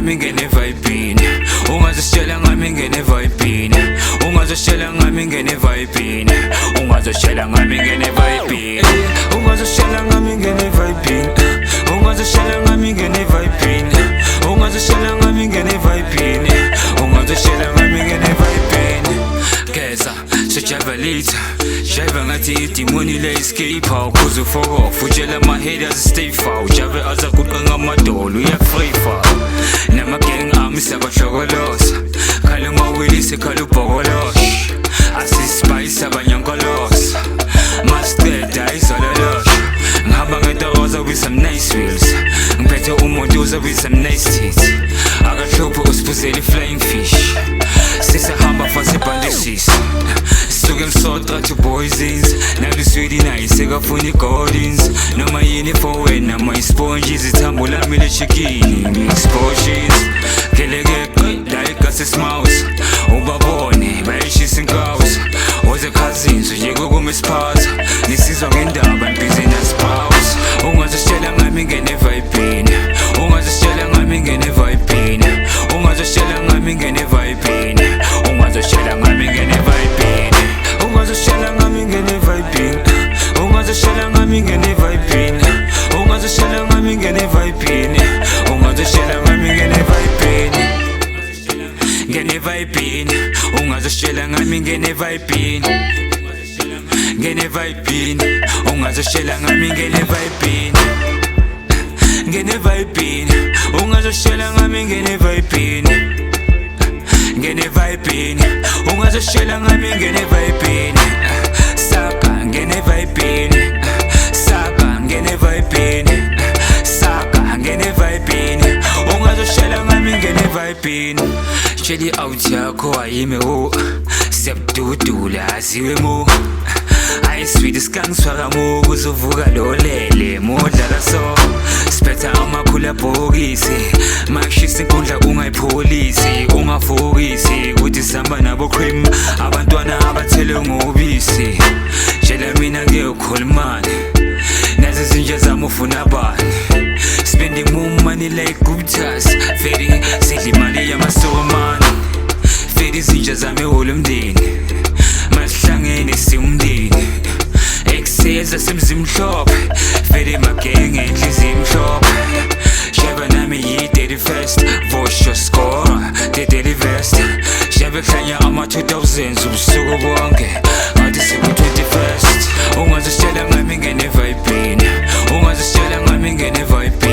ngami ngene vibini, ungazishela ngami ngene vibini, ungazishela ngami ngene vibini, ungazishela ngami ngene vibini, ungazishela ngami ngene vibini, ungazishela ngami ngene vibini, ungazishela ngami ngene vibini, ungazishela ngami ngene vibini. Geza sejavelita Java ngathi idimoni le escape ukuze ufok off utshela ama haters stay far Java azakuqa ngamadolo uya free fall nama gang army sabahlokolosa khala ngawilise khala ubhokolosh asispice abanyankolosa masteda izololosh ngihamba ngetoza with some nice wheels ngiphethe umuntu uza with some nice tits akahlupho usiphuzela flying fish sisahamba fast bandisis Suke msotra to poisons Naluswidi nice ekafuni gordons Noma yini for wena my sponges Ithambo lami lechikini Explosions Keleke like us mouse Ubabone bayishisa inkaws Oze cousins ujeko kumesphaza Nisizwa ngendaba business spouse Ungazishela ngami ngene vibini Ungazishela ngami ngene vibini Ungazishela ngami ngene vibini Ungazishela ngami ngene vibini Ungazishela ngami ngene vibini Ungazishela ngami ngene vibini Ungazishela ngami ngene vibini Ungazishela ngami ngene vibini Ngene vibini Ungazishela ngami ngene vibini Ngene vibini Ungazishela ngami ngene vibini Ngene vibini Ungazishela ngami ngene vibini Ngene vibini Ungazishela ngami ngene vibini Saka ngene vibini Saka ngene vibini Saka ngene vibini Ungazishela ngami ngene vibini Sheli out yakho ayime ho Siyabududula aziwe mo Ayi sweet isikangiswaka mo kuzovuka lolele modlala so Spetha amakhulu abhokisi Makshisa inkundla ungayipholisi Ungafokisi kuthi sihamba nabo cream Abantwana abathele ngobisi Tshela mina ngiyokhulumani Nazi zinja zami ufuna bani Spending more money like Guptas Fedi sidla imali yamasomani Fedi zinja zami ehole umndeni Masihlangene siwumndeni Ekseza semzimhlophe Fedi magenge enhliziyo imhlophe Sheba nami yi-31st Voice your score The daily vest Sheba kuhlanya ama-2000s ubusuku bonke Ngathi siku-21st Ungazishela ngami ngene vibini Ungazishela ngami ngene vibini